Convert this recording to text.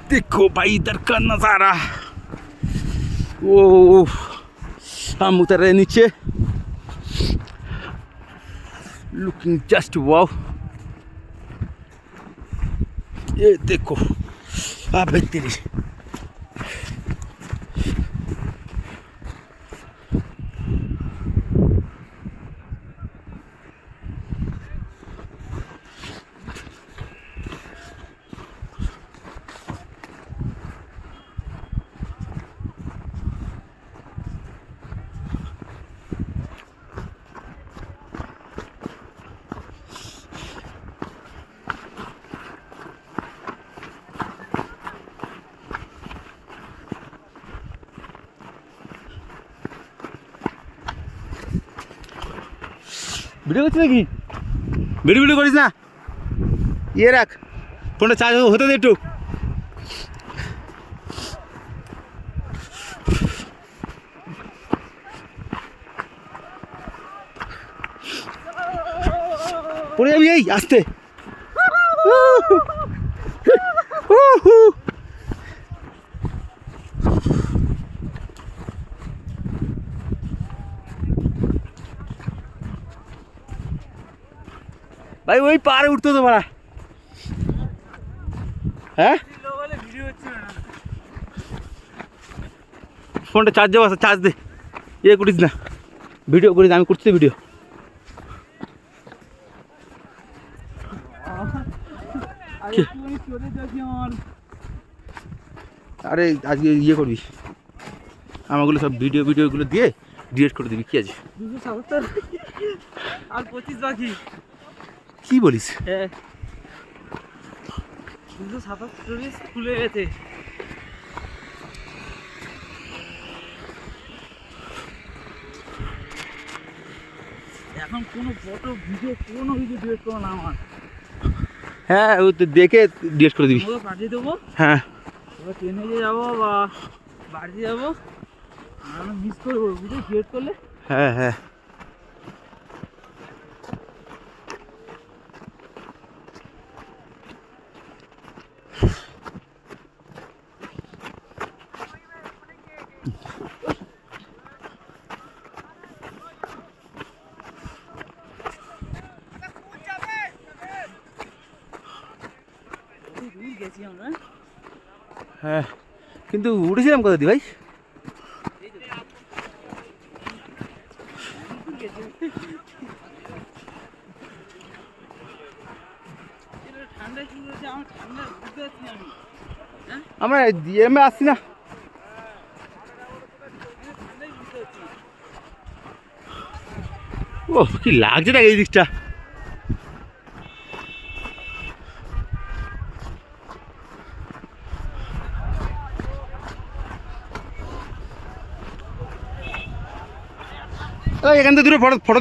देखो भाई इधर का नज़ारा। वो हम उतर रहे नीचे। Looking just wow. ये देखो अबे तेरी ভিডিও করছিস নাকি? ভিডিও করিস না, ইয়ে রাখ, ফোনটা চার্জ হতে দে একটু। পড়ে যাবি এই আসতে। भाई वही पार उठते तो बड़ा है। फोन चार्ज जाओ, चार्ज दे, ये करिस ना, भिडियो करिस, आमी करछि भिडियो। আরে আজকে ইয়ে করবি, আমাগুলো সব ভিডিওগুলো দিয়ে ডিলিট করে দিবি। কি আছে 277 আর 25 বাকি। কি বলিস? হ্যাঁ 277 খুলে গেছে। এখন কোনো ফটো ভিডিও কোনো ভিডিও ডিলিট করো না আমার। হ্যাঁ ওই তো দেখে ডিলিট করে দিবি। ওটা পাঠিয়ে দেবো। হ্যাঁ এবার ট্রেনে যাবো বা বাড়িতে যাবো, আর আমি মিস করবো ভিডিও ডিলিট করলে। হ্যাঁ হ্যাঁ গেছি আমরা। হ্যাঁ কিন্তু উঠেছিলাম কোথা দিয়ে ভাই? আমরা এমে আসছি না। ও কি লাগছে না এই দিকটা। এখান থেকে দূরে ফটো